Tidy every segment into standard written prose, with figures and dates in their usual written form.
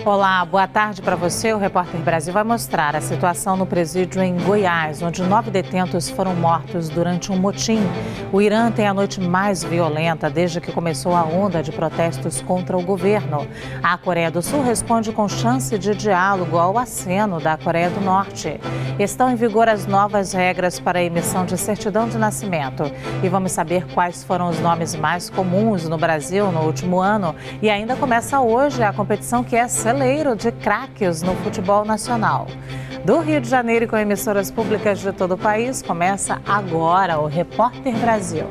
Olá, boa tarde para você. O Repórter Brasil vai mostrar a situação no presídio em Goiás, onde 9 detentos foram mortos durante um motim. O Irã tem a noite mais violenta desde que começou a onda de protestos contra o governo. A Coreia do Sul responde com chance de diálogo ao aceno da Coreia do Norte. Estão em vigor as novas regras para a emissão de certidão de nascimento. E vamos saber quais foram os nomes mais comuns no Brasil no último ano. E ainda começa hoje a competição que é celeiro de craques no futebol nacional. Do Rio de Janeiro e com emissoras públicas de todo o país, começa agora o Repórter Brasil.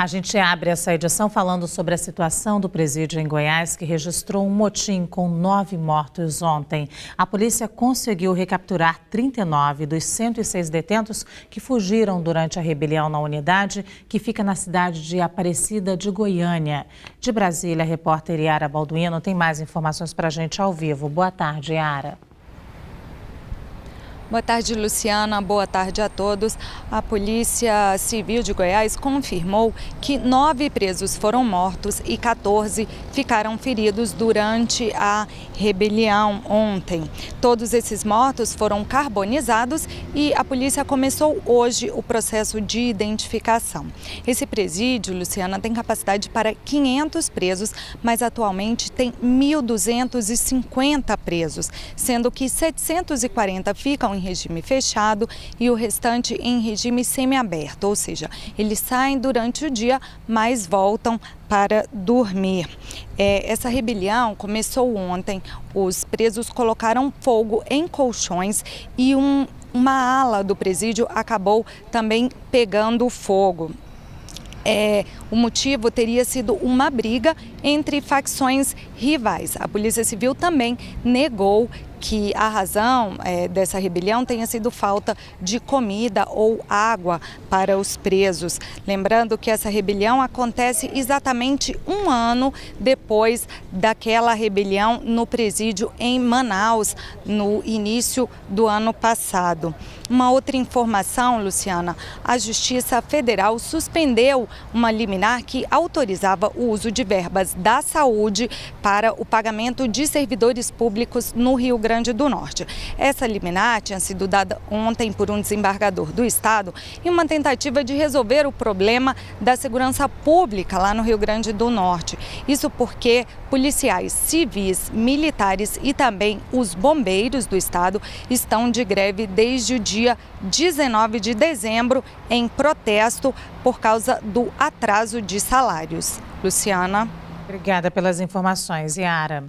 A gente abre essa edição falando sobre a situação do presídio em Goiás, que registrou um motim com 9 mortos ontem. A polícia conseguiu recapturar 39 dos 106 detentos que fugiram durante a rebelião na unidade, que fica na cidade de Aparecida de Goiânia. De Brasília, a repórter Yara Balduino tem mais informações para a gente ao vivo. Boa tarde, Yara. Boa tarde, Luciana. Boa tarde a todos. A Polícia Civil de Goiás confirmou que 9 presos foram mortos e 14 ficaram feridos durante a rebelião ontem. Todos esses mortos foram carbonizados e a polícia começou hoje o processo de identificação. Esse presídio, Luciana, tem capacidade para 500 presos, mas atualmente tem 1.250 presos, sendo que 740 ficam em regime fechado e o restante em regime semiaberto, ou seja, eles saem durante o dia, mas voltam para dormir. Essa rebelião começou ontem. Os presos colocaram fogo em colchões e uma ala do presídio acabou também pegando fogo. O motivo teria sido uma briga entre facções rivais. A Polícia Civil também negou que a razão dessa rebelião tenha sido falta de comida ou água para os presos. Lembrando que essa rebelião acontece exatamente um ano depois daquela rebelião no presídio em Manaus, no início do ano passado. Uma outra informação, Luciana, a Justiça Federal suspendeu uma liminar que autorizava o uso de verbas da saúde para o pagamento de servidores públicos no Rio Grande do Norte. Essa liminar tinha sido dada ontem por um desembargador do estado em uma tentativa de resolver o problema da segurança pública lá no Rio Grande do Norte. Isso porque policiais civis, militares e também os bombeiros do estado estão de greve desde o dia 19 de dezembro em protesto por causa do atraso de salários. Luciana. Obrigada pelas informações, Yara.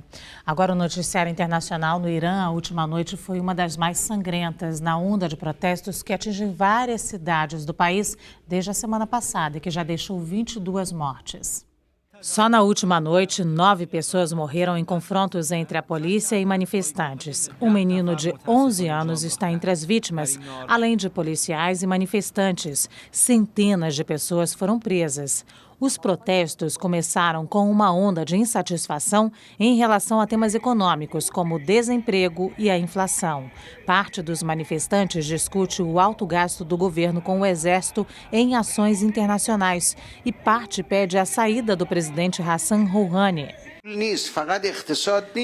Agora o noticiário internacional. No Irã, a última noite foi uma das mais sangrentas na onda de protestos que atinge várias cidades do país desde a semana passada e que já deixou 22 mortes. Só na última noite, 9 pessoas morreram em confrontos entre a polícia e manifestantes. Um menino de 11 anos está entre as vítimas, além de policiais e manifestantes. Centenas de pessoas foram presas. Os protestos começaram com uma onda de insatisfação em relação a temas econômicos, como o desemprego e a inflação. Parte dos manifestantes discute o alto gasto do governo com o exército em ações internacionais e parte pede a saída do presidente Hassan Rouhani.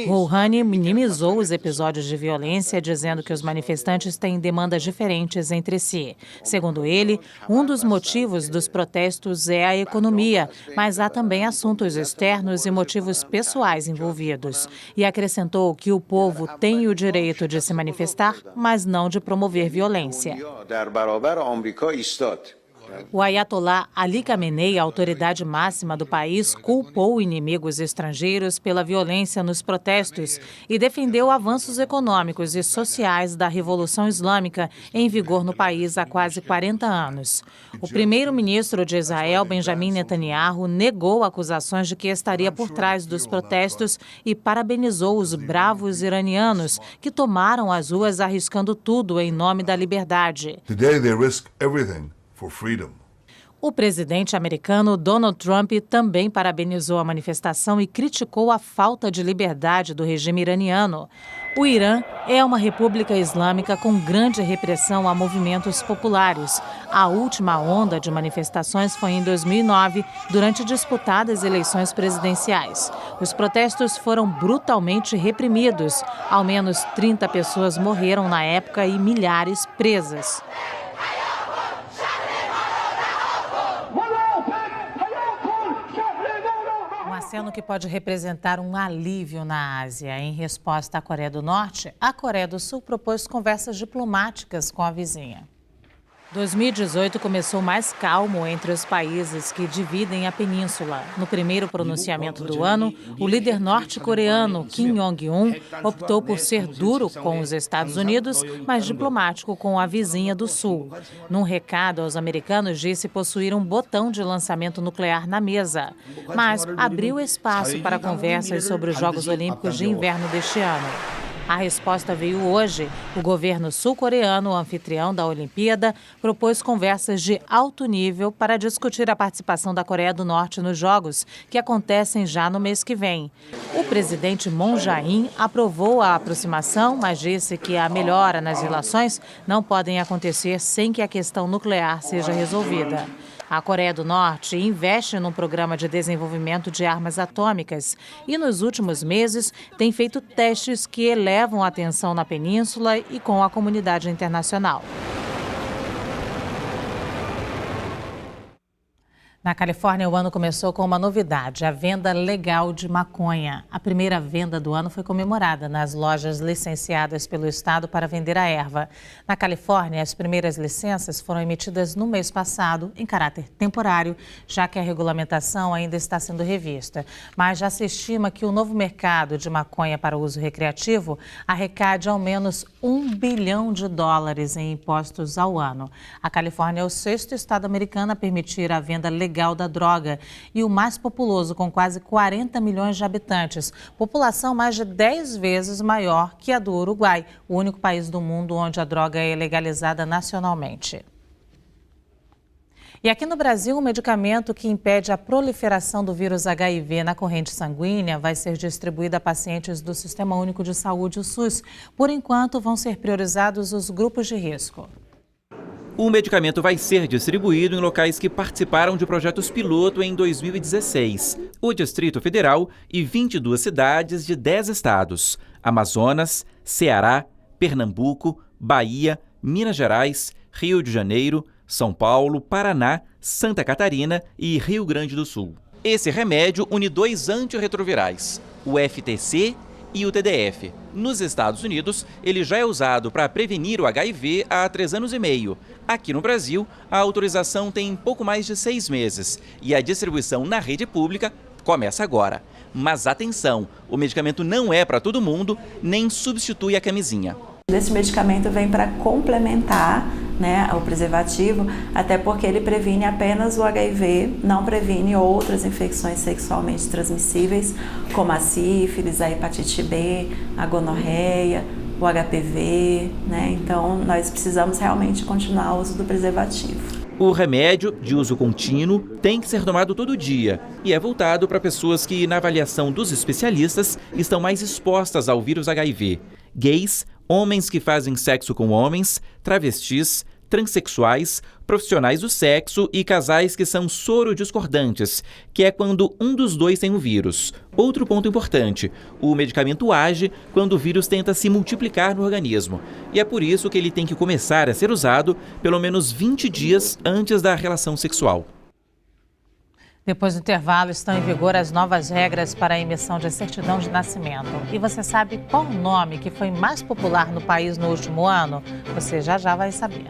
Rouhani minimizou os episódios de violência, dizendo que os manifestantes têm demandas diferentes entre si. Segundo ele, um dos motivos dos protestos é a economia, mas há também assuntos externos e motivos pessoais envolvidos. E acrescentou que o povo tem o direito de se manifestar, mas não de promover violência. O Ayatollah Ali Khamenei, a autoridade máxima do país, culpou inimigos estrangeiros pela violência nos protestos e defendeu avanços econômicos e sociais da Revolução Islâmica em vigor no país há quase 40 anos. O primeiro-ministro de Israel, Benjamin Netanyahu, negou acusações de que estaria por trás dos protestos e parabenizou os bravos iranianos que tomaram as ruas arriscando tudo em nome da liberdade. Today they risk everything for freedom. O presidente americano Donald Trump também parabenizou a manifestação e criticou a falta de liberdade do regime iraniano. O Irã é uma república islâmica com grande repressão a movimentos populares. A última onda de manifestações foi em 2009, durante disputadas eleições presidenciais. Os protestos foram brutalmente reprimidos. Ao menos 30 pessoas morreram na época e milhares presas. Um aceno que pode representar um alívio na Ásia. Em resposta à Coreia do Norte, a Coreia do Sul propôs conversas diplomáticas com a vizinha. 2018 começou mais calmo entre os países que dividem a península. No primeiro pronunciamento do ano, o líder norte-coreano Kim Jong-un optou por ser duro com os Estados Unidos, mas diplomático com a vizinha do Sul. Num recado aos americanos, disse possuir um botão de lançamento nuclear na mesa, mas abriu espaço para conversas sobre os Jogos Olímpicos de Inverno deste ano. A resposta veio hoje. O governo sul-coreano, anfitrião da Olimpíada, propôs conversas de alto nível para discutir a participação da Coreia do Norte nos Jogos, que acontecem já no mês que vem. O presidente Moon Jae-in aprovou a aproximação, mas disse que a melhora nas relações não podem acontecer sem que a questão nuclear seja resolvida. A Coreia do Norte investe num programa de desenvolvimento de armas atômicas e, nos últimos meses, tem feito testes que elevam a tensão na península e com a comunidade internacional. Na Califórnia, o ano começou com uma novidade, a venda legal de maconha. A primeira venda do ano foi comemorada nas lojas licenciadas pelo estado para vender a erva. Na Califórnia, as primeiras licenças foram emitidas no mês passado, em caráter temporário, já que a regulamentação ainda está sendo revista. Mas já se estima que o novo mercado de maconha para uso recreativo arrecade ao menos $1 bilhão em impostos ao ano. A Califórnia é o 6º estado americano a permitir a venda legal da droga e o mais populoso, com quase 40 milhões de habitantes, população mais de 10 vezes maior que a do Uruguai, o único país do mundo onde a droga é legalizada nacionalmente. E aqui no Brasil, um medicamento que impede a proliferação do vírus HIV na corrente sanguínea vai ser distribuído a pacientes do Sistema Único de Saúde, o SUS. Por enquanto, vão ser priorizados os grupos de risco. O medicamento vai ser distribuído em locais que participaram de projetos piloto em 2016. O Distrito Federal e 22 cidades de 10 estados: Amazonas, Ceará, Pernambuco, Bahia, Minas Gerais, Rio de Janeiro, São Paulo, Paraná, Santa Catarina e Rio Grande do Sul. Esse remédio une 2 antirretrovirais, o FTC e o TDF. Nos Estados Unidos, ele já é usado para prevenir o HIV há 3 anos e meio. Aqui no Brasil, a autorização tem pouco mais de 6 meses e a distribuição na rede pública começa agora. Mas atenção, o medicamento não é para todo mundo, nem substitui a camisinha. Esse medicamento vem para complementar, o preservativo, até porque ele previne apenas o HIV, não previne outras infecções sexualmente transmissíveis, como a sífilis, a hepatite B, a gonorreia, o HPV, Então, nós precisamos realmente continuar o uso do preservativo. O remédio, de uso contínuo, tem que ser tomado todo dia e é voltado para pessoas que, na avaliação dos especialistas, estão mais expostas ao vírus HIV. Gays, homens que fazem sexo com homens, travestis, transexuais, profissionais do sexo e casais que são sorodiscordantes, que é quando um dos dois tem o vírus. Outro ponto importante, o medicamento age quando o vírus tenta se multiplicar no organismo. E é por isso que ele tem que começar a ser usado pelo menos 20 dias antes da relação sexual. Depois do intervalo, estão em vigor as novas regras para a emissão de certidão de nascimento. E você sabe qual o nome que foi mais popular no país no último ano? Você já vai saber.